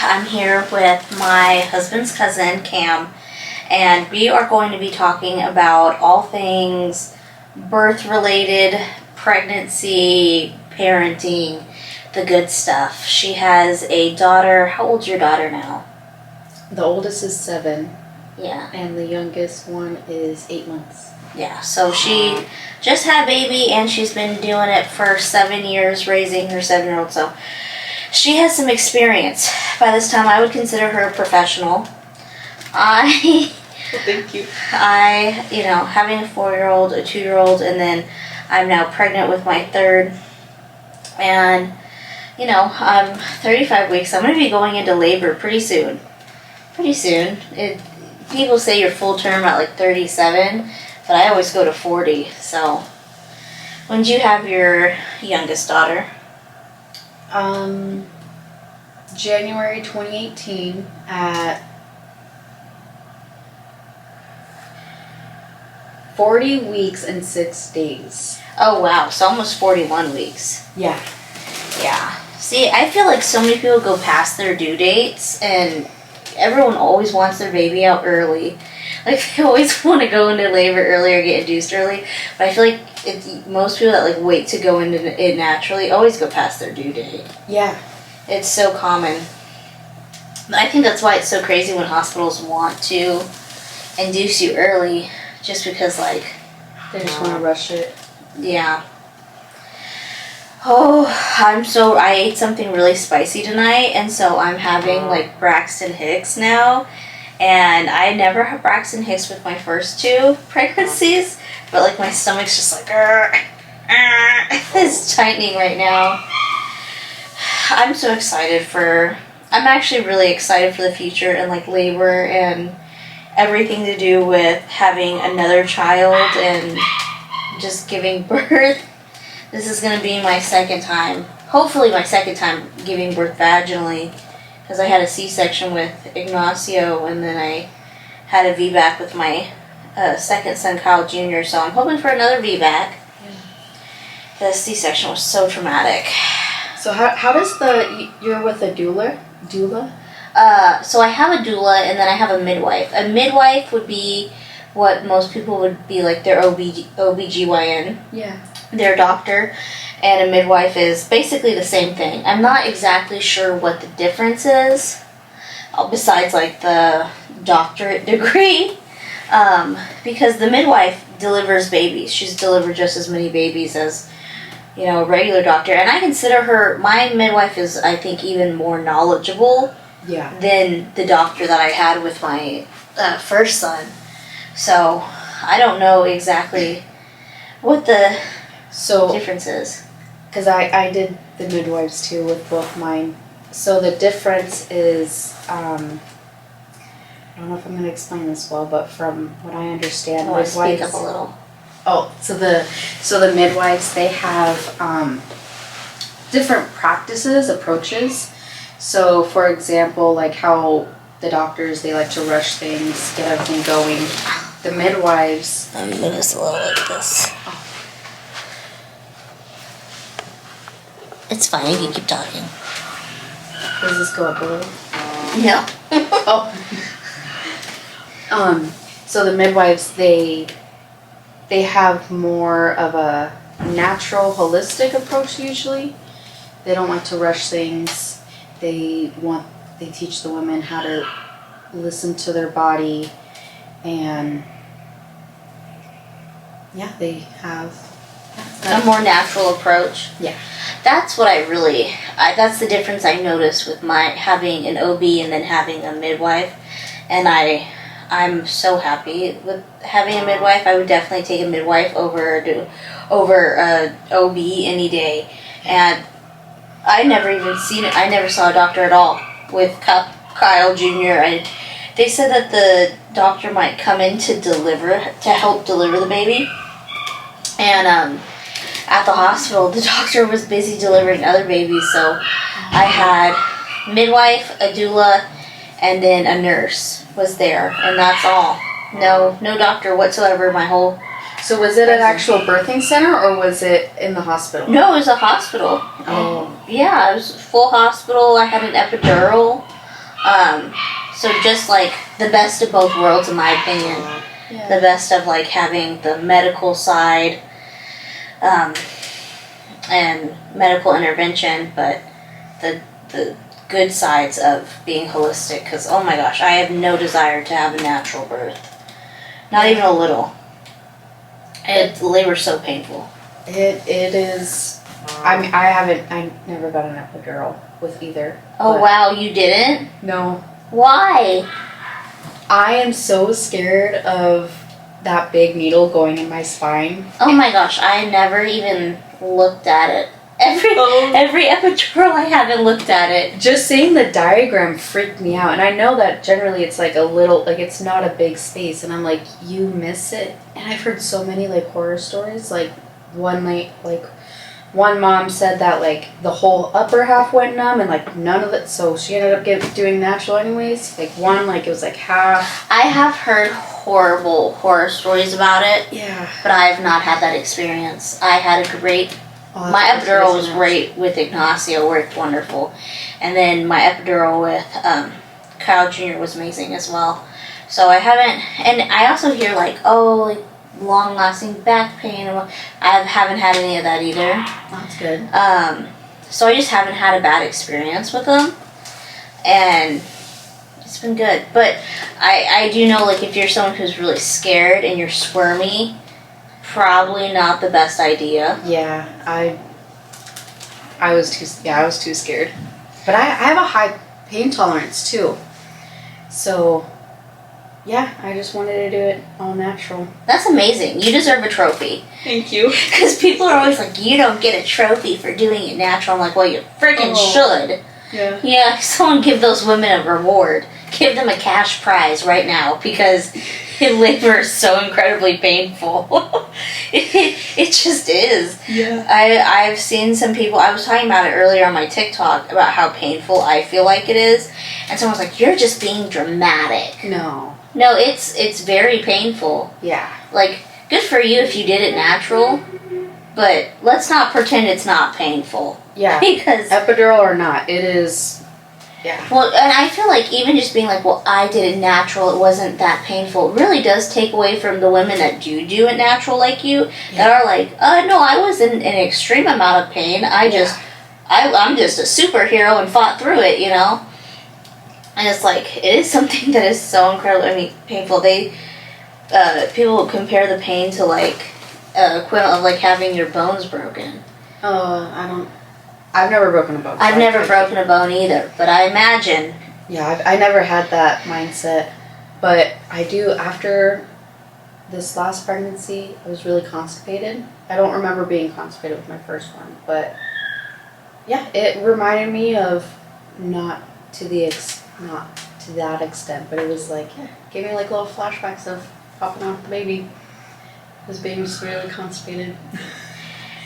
I'm here with my husband's cousin, Cam, and we are going to be talking about all things birth-related, pregnancy, parenting, the good stuff. She has a daughter. How old's your daughter now? The oldest is 7. Yeah. And the youngest one is 8 months. Yeah, so she just had a baby, and she's been doing it for 7 years, raising her 7-year-old, so she has some experience. By this time, I would consider her a professional. Well, thank you. Having a 4-year-old, a 2-year-old, and then I'm now pregnant with my 3rd. And, I'm 35 weeks. I'm going to be going into labor pretty soon. People say you're full term at like 37, but I always go to 40. So, when did you have your youngest daughter? January 2018 at 40 weeks and 6 days. Oh, wow. So almost 41 weeks. Yeah. Yeah. See, I feel like so many people go past their due dates, and everyone always wants their baby out early. Like, they always want to go into labor early or get induced early. But I feel like most people that, wait to go into it naturally always go past their due date. Yeah. It's so common. I think that's why it's so crazy when hospitals want to induce you early, just because, they just want to rush it. Yeah. Oh, I ate something really spicy tonight, and so I'm having, Braxton Hicks now. And I never had Braxton Hicks with my first 2 pregnancies, but, my stomach's just it's tightening right now. I'm so excited I'm actually really excited for the future and, labor and everything to do with having another child and just giving birth. This is going to be my second time, hopefully my second time giving birth vaginally, because I had a C-section with Ignacio, and then I had a VBAC with my second son, Kyle Jr., so I'm hoping for another VBAC. Yeah. The C-section was so traumatic. So how does you're with a doula? So I have a doula, and then I have a midwife. A midwife would be what most people would be their OBGYN. Yeah. Their doctor, and a midwife is basically the same thing. I'm not exactly sure what the difference is, besides the doctorate degree, because the midwife delivers babies. She's delivered just as many babies as, a regular doctor, and I consider my midwife is, I think, even more knowledgeable than the doctor that I had with my first son. So, I don't know exactly what the difference is. Because I did the midwives too with both mine. So the difference is, I don't know if I'm going to explain this well, but from what I understand, midwives speak up a little. Oh, so the midwives, they have different practices, approaches. So for example, how the doctors, they like to rush things, get everything going. The midwives, I'm moving this a little like this. It's fine, you can keep talking. Does this go up a little? No. So the midwives, they have more of a natural, holistic approach usually. They don't like to rush things. They teach the women how to listen to their body, and they have a more natural approach. Yeah. That's what that's the difference I noticed with my having an OB and then having a midwife. And I'm so happy with having a midwife. I would definitely take a midwife over a OB any day. And I never saw a doctor at all with Kyle Jr. They said that the doctor might come in to help deliver the baby. And at the hospital, the doctor was busy delivering other babies, so I had midwife, a doula, and then a nurse was there, and that's all. No doctor whatsoever. So was it an actual birthing center, or was it in the hospital? No, it was a hospital. Oh. Yeah, it was a full hospital. I had an epidural. So just like the best of both worlds, in my opinion. Yeah. The best of like having the medical side and medical intervention, but the good sides of being holistic. Because oh my gosh, I have no desire to have a natural birth, not even a little. Labor's so painful. It is. I mean, I never got an epidural with either. Oh wow, you didn't? No. Why? I am so scared of that big needle going in my spine. Oh my gosh, I never even looked at it. Every epidural I haven't looked at it. Just seeing the diagram freaked me out, and I know that generally it's like a little, like it's not a big space, and I'm like, you miss it. And I've heard so many like horror stories. Like one mom said that like the whole upper half went numb and like none of it, so she ended up doing natural anyways. Like one, like it was like half. I have heard horrible horror stories about it. Yeah. But I have not had that experience. I had a great. My epidural was great with Ignacio, worked wonderful. And then my epidural with Kyle Jr. was amazing as well. So I haven't, and I also hear like, oh, like long-lasting back pain. I haven't had any of that either. That's good. So I just haven't had a bad experience with them. And it's been good. But I do know, like, if you're someone who's really scared and you're squirmy, probably not the best idea. Yeah, I was too scared. But I have a high pain tolerance too. So yeah, I just wanted to do it all natural. That's amazing. You deserve a trophy. Thank you. Because people are always like, you don't get a trophy for doing it natural. I'm like, well, you freaking should. Yeah. Yeah, someone give those women a reward. Give them a cash prize right now, because labor is so incredibly painful. it just is. Yeah. I've seen some people, I was talking about it earlier on my TikTok about how painful I feel like it is, and someone's like, you're just being dramatic. No, it's very painful. Yeah. Like, good for you if you did it natural, but let's not pretend it's not painful. Yeah. Because epidural or not, it is. Yeah. Well, and I feel like even just being like, well, I did it natural, it wasn't that painful, it really does take away from the women that do it natural like you, that are like, no, I was in an extreme amount of pain, I'm just a superhero and fought through it, you know? And it's like, it is something that is so incredibly, painful. People compare the pain to like, equivalent of like having your bones broken. Oh, I've never broken a bone. I've never broken a bone either, but I imagine. Yeah, I never had that mindset, but I do. After this last pregnancy, I was really constipated. I don't remember being constipated with my first one, but yeah, it reminded me of not to that extent, but it was like, yeah, gave me like little flashbacks of popping off the baby. This baby's really constipated.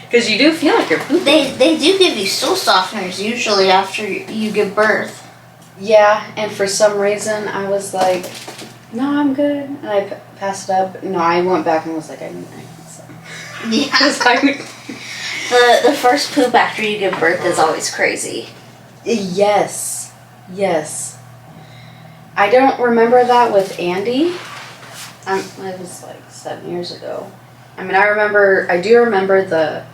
Because you do feel like you're pooping. They do give you stool softeners usually after you give birth. Yeah, and for some reason I was like, no, I'm good. And I passed it up. No, I went back and was like, I need some. Yeah. The first poop after you give birth is always crazy. Yes. I don't remember that with Andy. It was like 7 years ago. I mean, I do remember the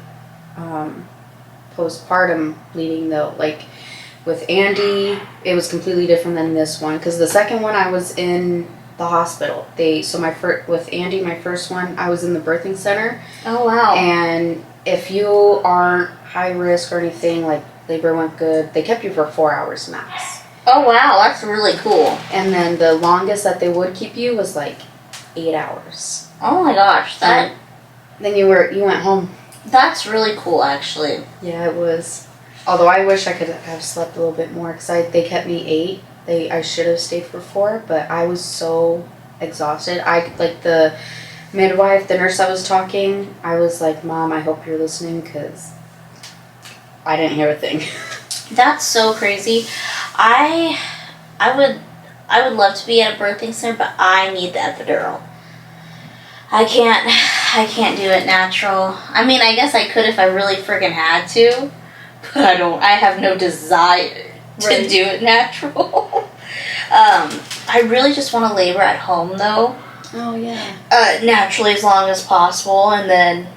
postpartum bleeding though. Like with Andy, it was completely different than this one, because the second one I was in the hospital. With Andy, my first one, I was in the birthing center. Oh wow! And if you aren't high risk or anything, like labor went good, they kept you for 4 hours max. Oh wow, that's really cool. And then the longest that they would keep you was like 8 hours. Oh my gosh, then you went home. That's really cool, actually. Yeah, it was. Although I wish I could have slept a little bit more, because they kept me 8. I should have stayed for 4, but I was so exhausted. The midwife, the nurse that was talking, I was like, Mom, I hope you're listening, because I didn't hear a thing. That's so crazy. I would love to be at a birthing center, but I need the epidural. I can't do it natural. I mean, I guess I could if I really friggin' had to, but I have no desire to do it natural. I really just want to labor at home though. Oh yeah. Naturally as long as possible, and then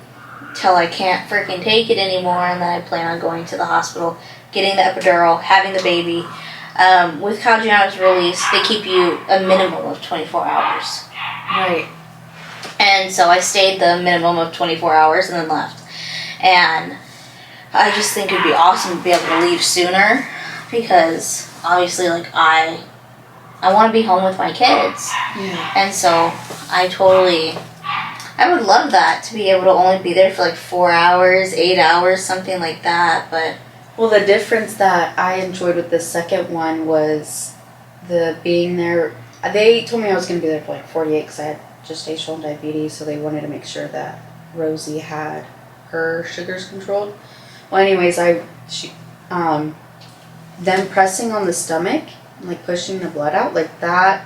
till I can't freaking take it anymore, and then I plan on going to the hospital, getting the epidural, having the baby. With Caggiano's release, they keep you a minimum of 24 hours. Right. And so I stayed the minimum of 24 hours and then left. And I just think it'd be awesome to be able to leave sooner, because obviously, like, I want to be home with my kids. Yeah. And so I would love that, to be able to only be there for like 4 hours, 8 hours, something like that. But well, the difference that I enjoyed with the second one was the being there. They told me I was going to be there for like 48 because I had gestational diabetes, so they wanted to make sure that Rosie had her sugars controlled. Well, anyways, them pressing on the stomach, like pushing the blood out, like that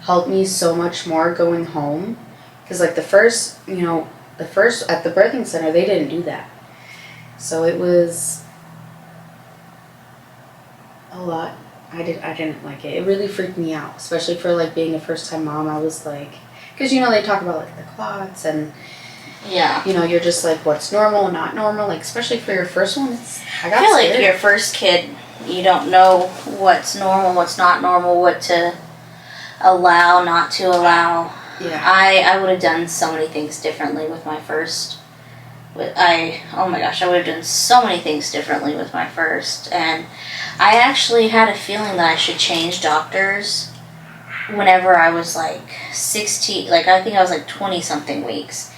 helped me so much more going home. Because like the first at the birthing center, they didn't do that. So it was a lot. I didn't like it. It really freaked me out, especially for like being a first time mom. I was like, because they talk about like the clots and yeah, you're just like, what's normal, not normal, like especially for your first one. I feel scared. like your first kid, you don't know what's normal, what's not normal, what to allow, not to allow. Yeah. I would have done so many things differently with my first. Oh my gosh, I would have done so many things differently with my first. And I actually had a feeling that I should change doctors whenever I was like 16, like I think I was like 20 something weeks.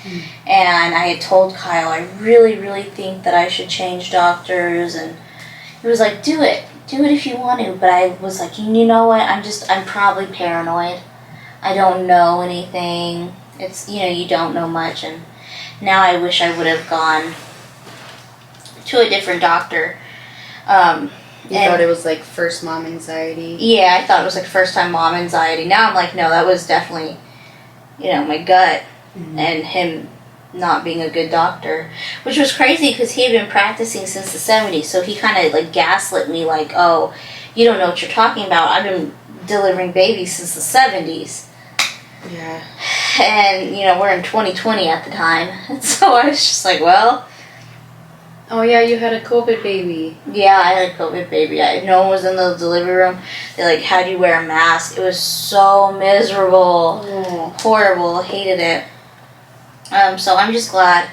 And I had told Kyle, I really, really think that I should change doctors. And he was like, do it if you want to. But I was like, you know what, I'm probably paranoid. I don't know anything. It's, you don't know much. And now I wish I would have gone to a different doctor. You thought it was like first mom anxiety? Yeah, I thought it was like first time mom anxiety. Now I'm like, no, that was definitely, my gut and him not being a good doctor. Which was crazy because he had been practicing since the 70s. So he kind of like gaslit me like, oh, you don't know what you're talking about. I've been delivering babies since the 70s. Yeah. And, we're in 2020 at the time. And so I was just like, well. Oh, yeah, you had a COVID baby. Yeah, I had a COVID baby. No one was in the delivery room. They, had you wear a mask. It was so miserable. Oh. Horrible. Hated it. So I'm just glad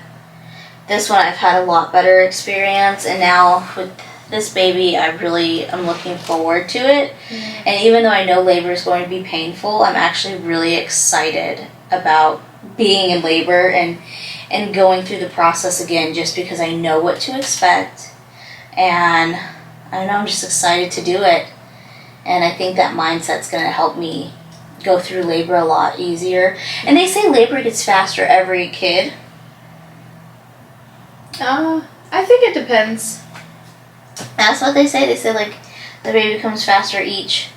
this one I've had a lot better experience. And now with this baby, I really am looking forward to it. And even though I know labor is going to be painful, I'm actually really excited about being in labor and going through the process again, just because I know what to expect. And I don't know, I'm just excited to do it. And I think that mindset's going to help me go through labor a lot easier. And they say labor gets faster every kid. I think it depends. That's what they say. They say, the baby comes faster each,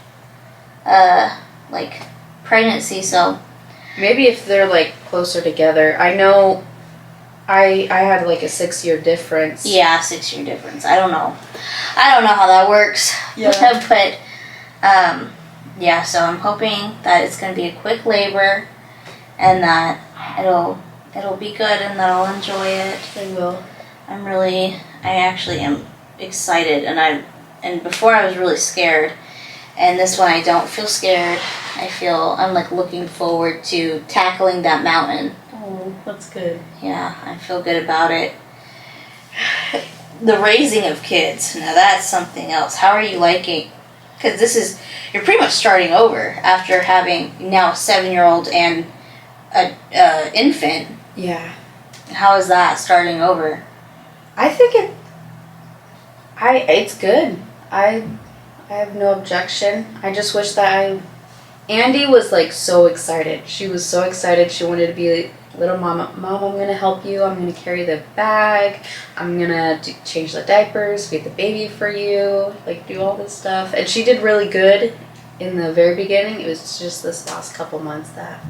pregnancy, so. Maybe if they're, closer together. I know I had, a 6-year difference. Yeah, 6-year difference. I don't know how that works. Yeah. But, so I'm hoping that it's going to be a quick labor and that it'll be good and that I'll enjoy it. It will. I actually am excited, and before I was really scared, and this one I don't feel scared. I'm looking forward to tackling that mountain. Oh, that's good. Yeah, I feel good about it. The raising of kids, now that's something else. How are you liking? Because you're pretty much starting over after having now a 7-year-old and a infant. Yeah. How is that starting over? I think it's good. I have no objection. I just wish that Andy was so excited. She was so excited. She wanted to be little mama. Mom, I'm going to help you. I'm going to carry the bag. I'm going to change the diapers, feed the baby for you, do all this stuff. And she did really good in the very beginning. It was just this last couple months that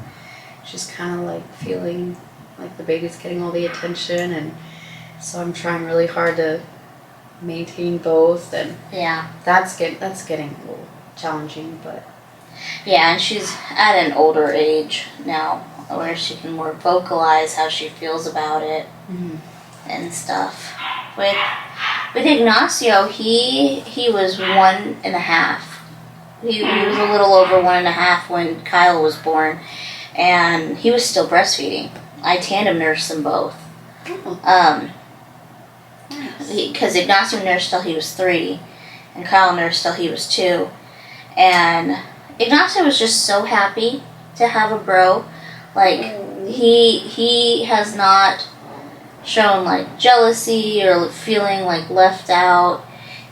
she's kind of feeling like the baby's getting all the attention, and so I'm trying really hard to maintain both, and yeah, that's getting challenging, but Yeah, and she's at an older age now where she can more vocalize how she feels about it and stuff. With Ignacio, he was 1.5. He was a little over 1.5 when Kyle was born, and he was still breastfeeding. I tandem nursed them both. Because Ignacio nursed till he was 3, and Kyle nursed till he was 2. And Ignacio was just so happy to have a bro. Like, he has not shown, like, jealousy or feeling, like, left out.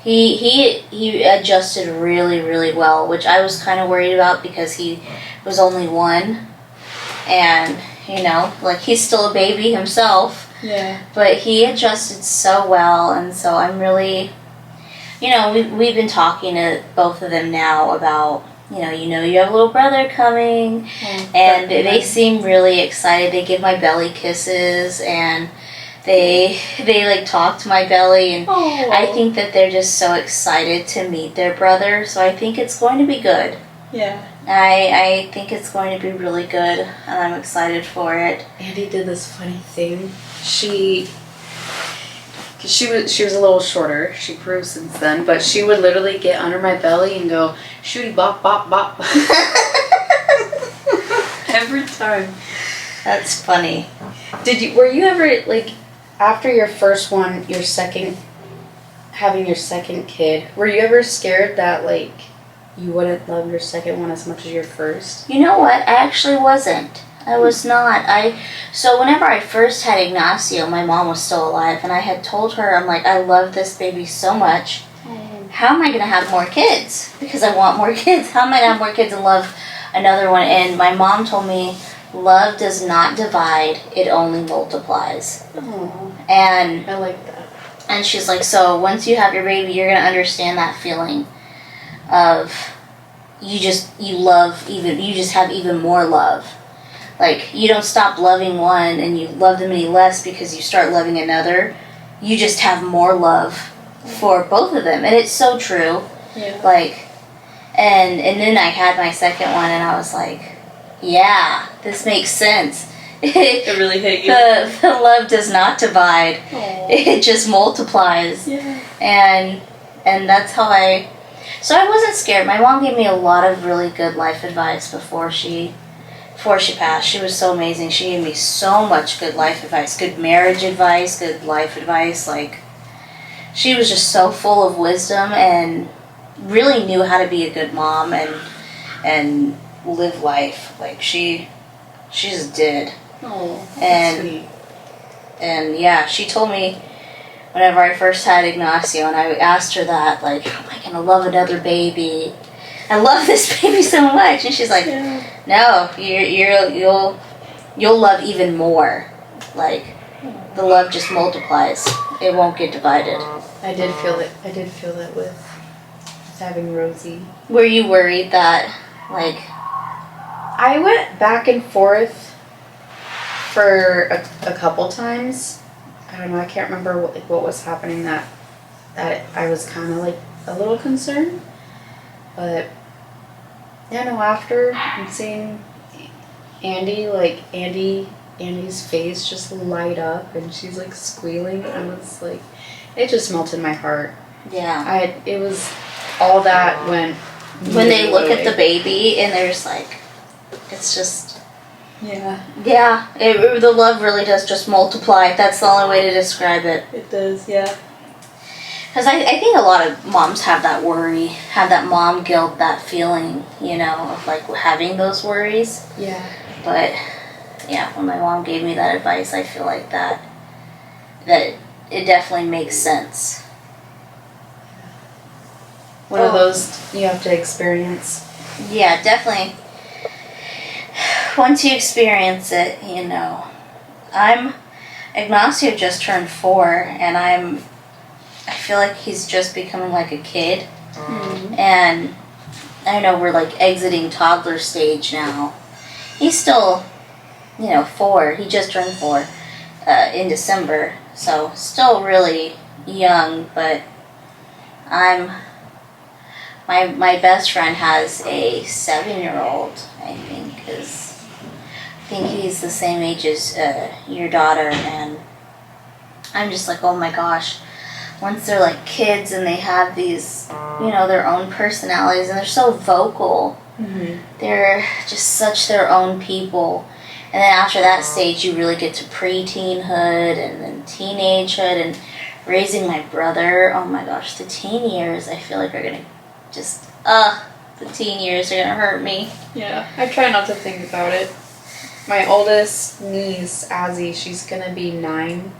He adjusted really, really well, which I was kind of worried about because he was only 1. And, you know, like, he's still a baby himself. Yeah. But he adjusted so well, and so I'm really, you know, we've been talking to both of them now about, you have a little brother coming, and they seem really excited. They give my belly kisses, and they like talk to my belly, and I think that they're just so excited to meet their brother, so I think it's going to be good. Yeah. I think it's going to be really good, and I'm excited for it. Andy did this funny thing. She was a little shorter. She grew since then, but she would literally get under my belly and go shooty bop bop bop every time. That's funny. Were you ever, like, after your first one, having your second kid, were you ever scared that, like, you wouldn't love your second one as much as your first? You know what? I actually wasn't. I was not. So whenever I first had Ignacio, my mom was still alive, and I had told her, I'm like, I love this baby so much. How am I going to have more kids? Because I want more kids. How am I going to have more kids and love another one? And my mom told me, love does not divide, it only multiplies. And I like that. And she's like, so once you have your baby, you're going to understand that feeling of you just have even more love. Like, you don't stop loving one and you love them any less because you start loving another. You just have more love for both of them. And it's so true. Yeah. Like, and then I had my second one and I was like, yeah, this makes sense. It really hit you. The love does not divide. Aww. It just multiplies. Yeah. And that's how so I wasn't scared. My mom gave me a lot of really good life advice before she passed. She was so amazing. She gave me so much good life advice, good marriage advice, good life advice. Like, she was just so full of wisdom and really knew how to be a good mom and live life. Like, she just did. Oh, and sweet. And yeah, she told me whenever I first had Ignacio, and I asked her that, like, am I gonna love another baby? I love this baby so much, and she's like, no, you'll love even more. Like, the love just multiplies. It won't get divided. I did feel that with having Rosie. Were you worried that, like, I went back and forth for a couple times. I don't know, I can't remember what was happening that I was kind of like a little concerned. But yeah, no, after I'm seeing Andy's face just light up and she's like squealing, I was like, it just melted my heart. Yeah. It was all that when they look at the baby and they're just like, it's just. Yeah. Yeah, the love really does just multiply. That's the only way to describe it. It does, yeah. Because I think a lot of moms have that worry, have that mom guilt, that feeling, of like having those worries. Yeah. But yeah, when my mom gave me that advice, I feel like that it definitely makes sense. One of those you have to experience. Yeah, definitely. Once you experience it, Ignacio just turned 4, and I feel like he's just becoming like a kid. Mm-hmm. And I know we're like exiting toddler stage now. He's still, 4. He just turned 4 in December, so still really young, but I'm my best friend has a 7-year-old, I think, I think he's the same age as your daughter, and I'm just like, oh my gosh, once they're like kids and they have these, their own personalities, and they're so vocal, they're just such their own people. And then after that stage, you really get to pre-teenhood and then teenagehood, and raising my brother. Oh my gosh, the teen years, I feel like are gonna just, the teen years are gonna hurt me. Yeah, I try not to think about it. My oldest niece, Azzy, she's gonna be 9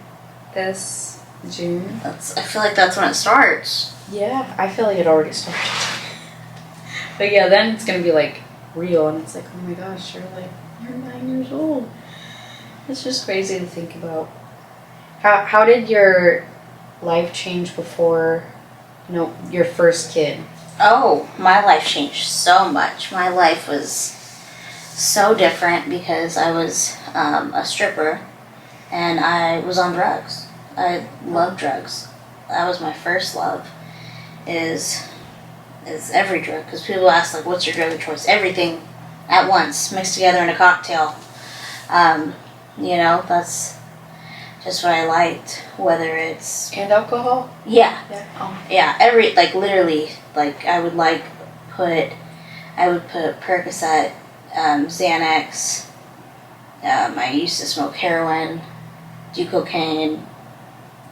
this June. I feel like that's when it starts. Yeah, I feel like it already started. But yeah, then it's gonna be like real, and it's like, oh my gosh, you're 9 years old. It's just crazy to think about. How did your life change before, your first kid? Oh, my life changed so much. My life was so different because I was a stripper and I was on drugs. I love drugs. That was my first love, is every drug. Because people ask, like, what's your drug of choice? Everything at once, mixed together in a cocktail. That's just what I liked, whether it's... And alcohol? Yeah. Oh. Yeah, literally, I would put Percocet, Xanax, I used to smoke heroin, do cocaine,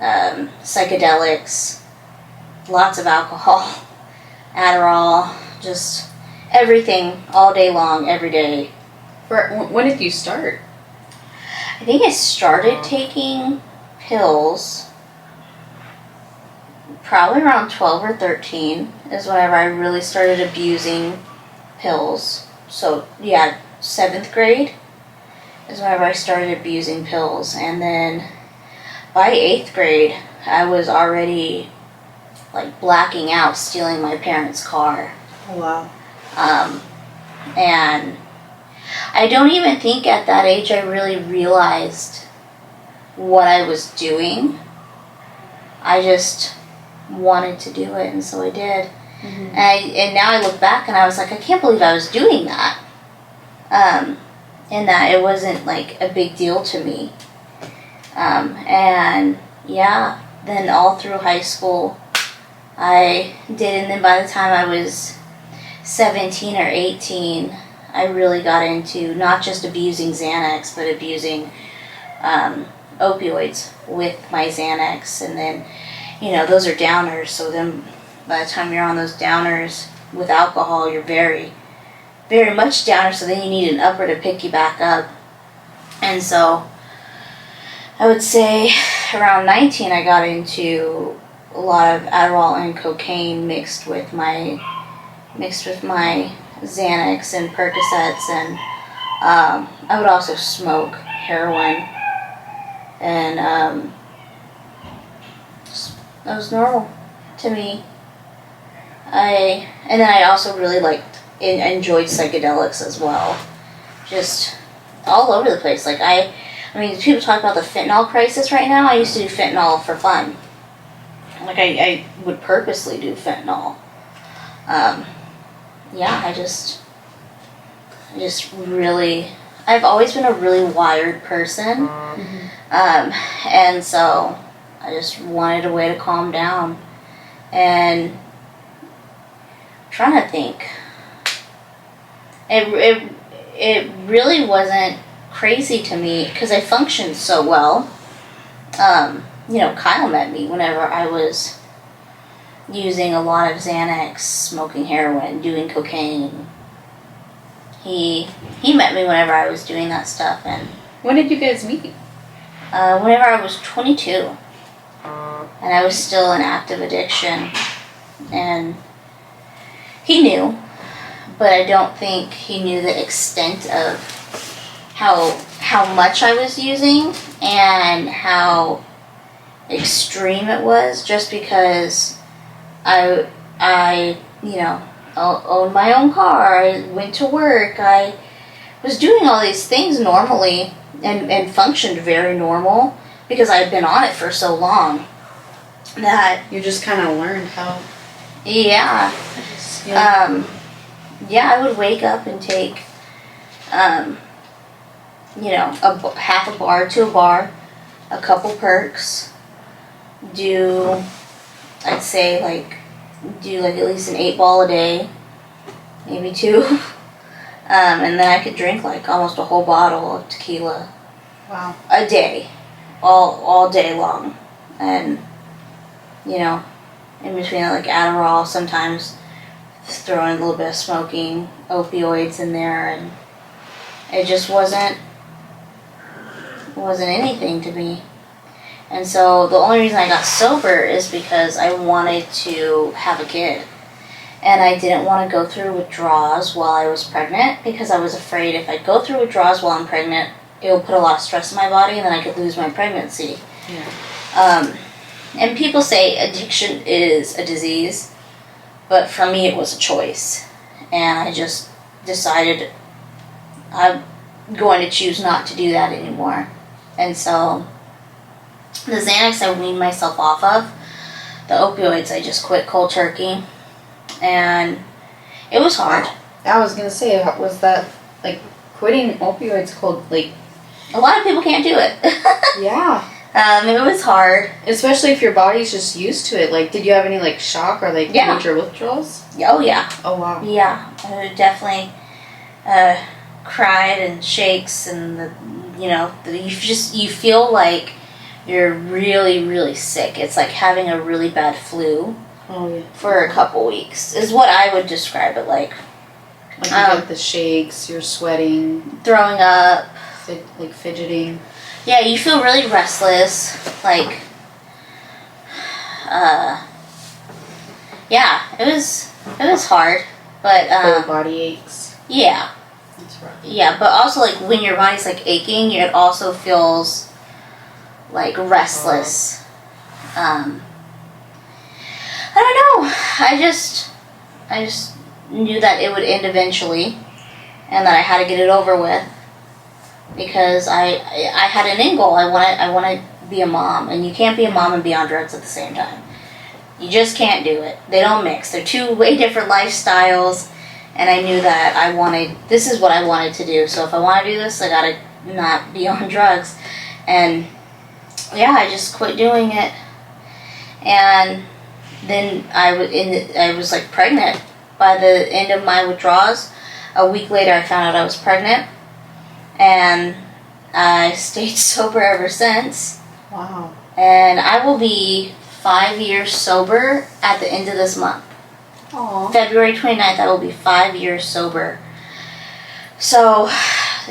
psychedelics, lots of alcohol, Adderall, just everything all day long, every day. When did you start? I think I started taking pills probably around 12 or 13 is whenever I really started abusing pills. So, yeah, 7th grade is whenever I started abusing pills. And then by 8th grade, I was already, blacking out, stealing my parents' car. Oh, wow. And I don't even think at that age I really realized what I was doing. I just wanted to do it, and so I did. Mm-hmm. And now I look back and I was like, I can't believe I was doing that. And that it wasn't a big deal to me. And yeah, then all through high school I did, and then by the time I was 17 or 18, I really got into not just abusing Xanax, but abusing opioids with my Xanax. And then, those are downers, so then by the time you're on those downers with alcohol, you're very, very much downer, so then you need an upper to pick you back up. And so I would say around 19, I got into a lot of Adderall and cocaine mixed with my Xanax and Percocets, and I would also smoke heroin, and that was normal to me. And then I also really enjoyed psychedelics as well, just all over the place. I mean, people talk about the fentanyl crisis right now. I used to do fentanyl for fun. I would purposely do fentanyl. Yeah, I just really, I've always been a really wired person. Mm-hmm. And so I just wanted a way to calm down. And I'm trying to think. It really wasn't crazy to me because I functioned so well. Kyle met me whenever I was using a lot of Xanax, smoking heroin, doing cocaine. He met me whenever I was doing that stuff. And when did you guys meet? Whenever I was 22. And I was still in active addiction. And he knew, but I don't think he knew the extent of how much I was using and how extreme it was, just because I owned my own car, I went to work, I was doing all these things normally and functioned very normal because I had been on it for so long that you just kind of learned how Yeah. Yeah, I would wake up and take, half a bar to a bar, a couple perks, I'd say do at least an 8-ball a day, maybe 2. And then I could drink almost a whole bottle of tequila. Wow. A day, all day long. And, in between Adderall, sometimes throw in a little bit of smoking, opioids in there, and it just wasn't anything to me. And so the only reason I got sober is because I wanted to have a kid. And I didn't want to go through withdrawals while I was pregnant because I was afraid if I go through withdrawals while I'm pregnant, it will put a lot of stress in my body and then I could lose my pregnancy. Yeah. And people say addiction is a disease, but for me it was a choice. And I just decided I'm going to choose not to do that anymore. And so the Xanax I weaned myself off of. The opioids I just quit cold turkey. And it was hard. I was going to say, was that, quitting opioids cold, a lot of people can't do it. Yeah. It was hard. Especially if your body's just used to it. Did you have any, shock or, major withdrawals? Oh, yeah. Oh, wow. Yeah. I definitely cried and shakes and, you feel like you're really, really sick. It's like having a really bad flu. Oh, yeah. For a couple weeks is what I would describe it like. You get the shakes, you're sweating. Throwing up. Fidgeting. Yeah, you feel really restless. Yeah, it was hard. But, full body aches. Yeah. That's right. Yeah, but also, when your body's, aching, it also feels, restless. I don't know. I just knew that it would end eventually, and that I had to get it over with, because I had an end goal. I want to be a mom, and you can't be a mom and be on drugs at the same time. You just can't do it. They don't mix. They're two way different lifestyles, and I knew that this is what I wanted to do. So if I want to do this, I gotta not be on drugs, and yeah, I just quit doing it, and then I was pregnant by the end of my withdrawals. A week later, I found out I was pregnant, and I stayed sober ever since. Wow. And I will be 5 years sober at the end of this month. Aww. February 29th, I will be 5 years sober. So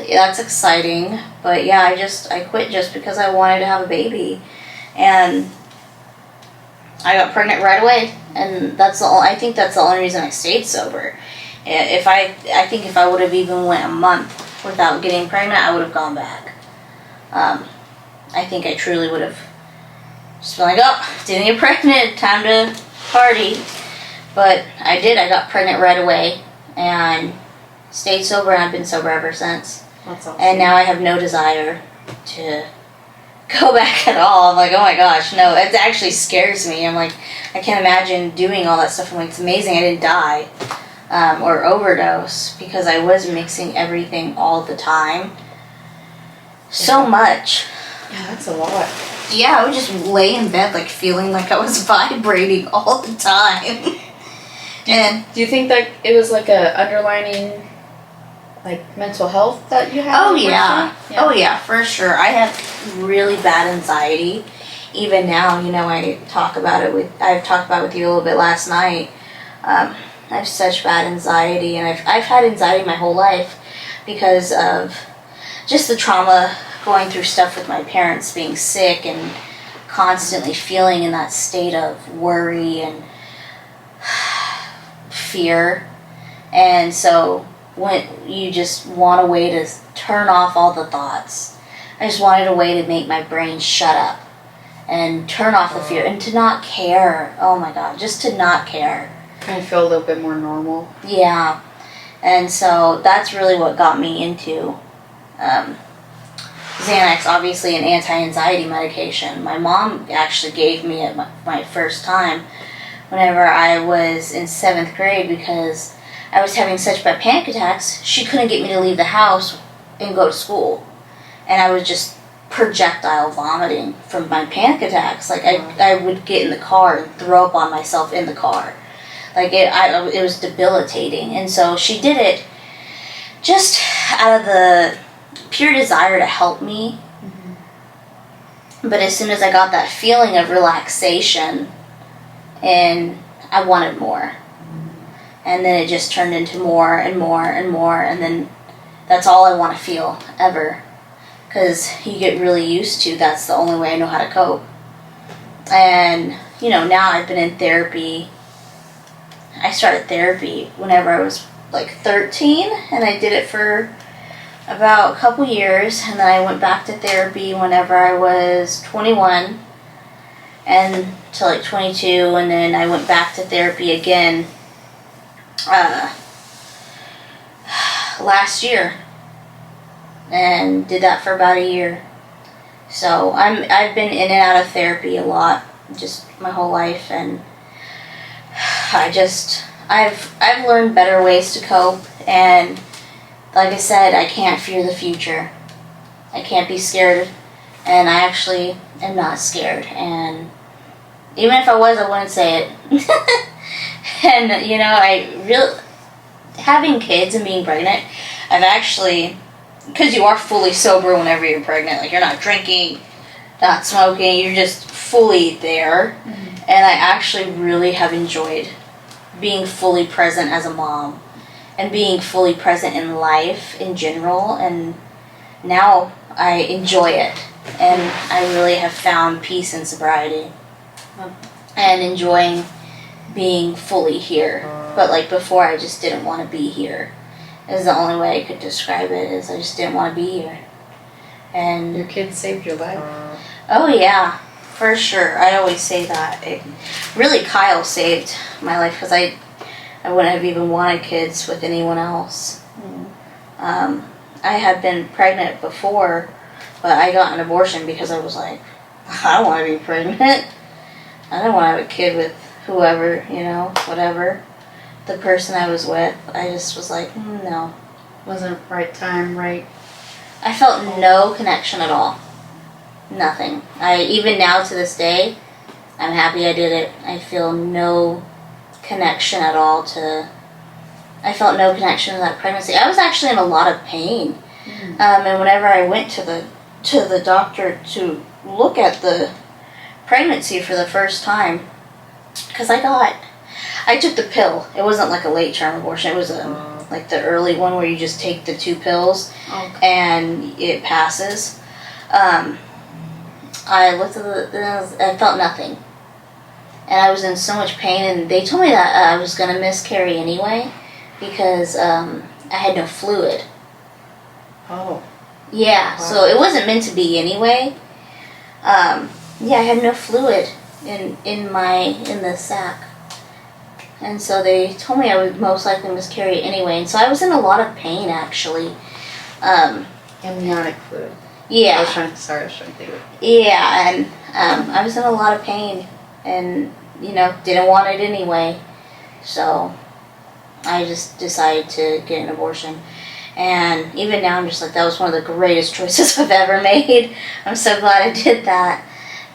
that's exciting. But yeah, I quit just because I wanted to have a baby, and I got pregnant right away, and I think that's the only reason I stayed sober. I think if I would have even went a month without getting pregnant, I would have gone back. I think I truly would have just been didn't get pregnant, time to party. But I did. I got pregnant right away and stayed sober, and I've been sober ever since. That's awesome. And now I have no desire to go back at all. I'm like, oh my gosh, no, it actually scares me. I'm like, I can't imagine doing all that stuff. I'm like, it's amazing I didn't die or overdose, because I was mixing everything all the time. So much. Yeah, that's a lot. Yeah, I would just lay in bed feeling like I was vibrating all the time. Do you think that it was a underlining mental health that you had? Oh yeah. Oh yeah, for sure. I have really bad anxiety. Even now, I've talked about it with you a little bit last night. I have such bad anxiety, and I've had anxiety my whole life because of just the trauma, going through stuff with my parents being sick and constantly feeling in that state of worry and fear. And so when you just want a way to turn off all the thoughts, I just wanted a way to make my brain shut up and turn off the fear and to not care. Oh my God, just to not care. Kind of feel a little bit more normal. Yeah. And so that's really what got me into Xanax, obviously an anti-anxiety medication. My mom actually gave me it my first time whenever I was in 7th grade because I was having such bad panic attacks. She couldn't get me to leave the house and go to school. And I was just projectile vomiting from my panic attacks. Like, I would get in the car and throw up on myself in the car. Like, it was debilitating. And so she did it just out of the pure desire to help me. But as soon as I got that feeling of relaxation, and I wanted more. And then it just turned into more and more and more, and then that's all I want to feel, ever. Because you get really used to, that's the only way I know how to cope. And, now I've been in therapy. I started therapy whenever I was like 13, and I did it for about a couple years, and then I went back to therapy whenever I was 21 and to like 22, and then I went back to therapy again last year and did that for about a year. So I've been in and out of therapy a lot, just my whole life, and I've learned better ways to cope, and like I said, I can't fear the future. I can't be scared, and I actually am not scared. And even if I was, I wouldn't say it. And having kids and being pregnant, I've actually, because you are fully sober whenever you're pregnant. Like, you're not drinking, not smoking, you're just fully there. Mm-hmm. And I actually really have enjoyed being fully present as a mom. And being fully present in life in general, and now I enjoy it, and I really have found peace in sobriety, and enjoying being fully here. But like before, I just didn't want to be here. Is the only way I could describe it. Is I just didn't want to be here. And your kids saved your life. Oh yeah, for sure. I always say that. Really, Kyle saved my life, because I wouldn't have even wanted kids with anyone else. I had been pregnant before, but I got an abortion because I was like, I don't want to be pregnant. I don't want to have a kid with whoever, whatever. The person I was with, I just was like, no. Wasn't right time, right? I felt no connection at all. Nothing. Even now to this day, I'm happy I did it. I feel no connection at all I felt no connection to that pregnancy. I was actually in a lot of pain. Mm-hmm. And whenever I went to the doctor to look at the pregnancy for the first time, because I took the pill. It wasn't like a late term abortion. It was like the early one where you just take the 2 pills and it passes. I looked at I felt nothing. And I was in so much pain, and they told me that I was going to miscarry anyway because I had no fluid. Oh. Yeah, wow. So it wasn't meant to be anyway. I had no fluid in the sac. And so they told me I would most likely miscarry anyway. And so I was in a lot of pain, actually. Amniotic fluid. Yeah. I was trying to think of it. Yeah, and I was in a lot of pain. And, didn't want it anyway. So I just decided to get an abortion. And even now I'm just like, that was one of the greatest choices I've ever made. I'm so glad I did that.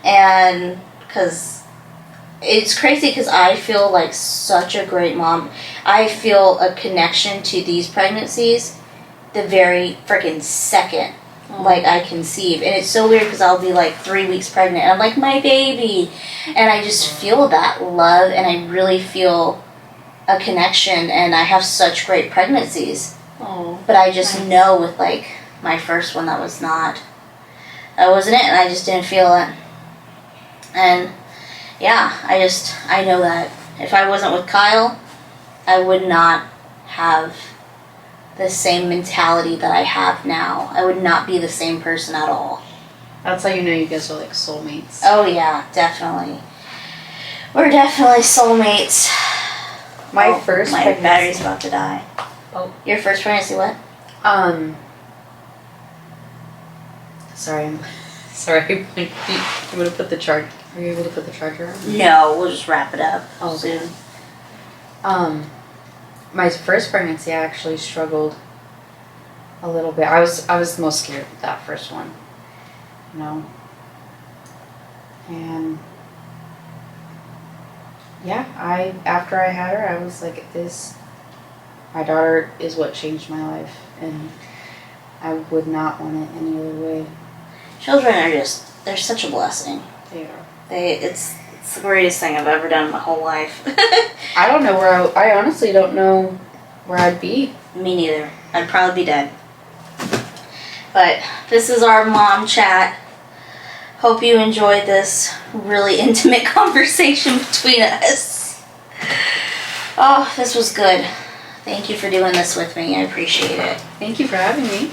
And because it's crazy, because I feel like such a great mom. I feel a connection to these pregnancies the very freaking second like I conceive. And it's so weird because I'll be like 3 weeks pregnant and I'm like, my baby, and I just feel that love, and I really feel a connection, and I have such great pregnancies. But I just know with like my first one that wasn't it, and I just didn't feel it. And I know that if I wasn't with Kyle, I would not have the same mentality that I have now. I would not be the same person at all. That's how you know you guys are like soulmates. Oh yeah, definitely. We're definitely soulmates. My first pregnancy. Battery's about to die. Oh. Your first pregnancy, what? Sorry. I'm gonna put the charge. Are you able to put the charger on? No, we'll just wrap it up soon. My first pregnancy, I actually struggled a little bit. I was most scared with that first one, you know. And yeah, after I had her, I was like, my daughter is what changed my life, and I would not want it any other way. Children they're such a blessing. They are. It's the greatest thing I've ever done in my whole life. I don't know I honestly don't know where I'd be. Me neither. I'd probably be dead. But this is our mom chat. Hope you enjoyed this really intimate conversation between us. Oh, this was good. Thank you for doing this with me. I appreciate it. Thank you for having me.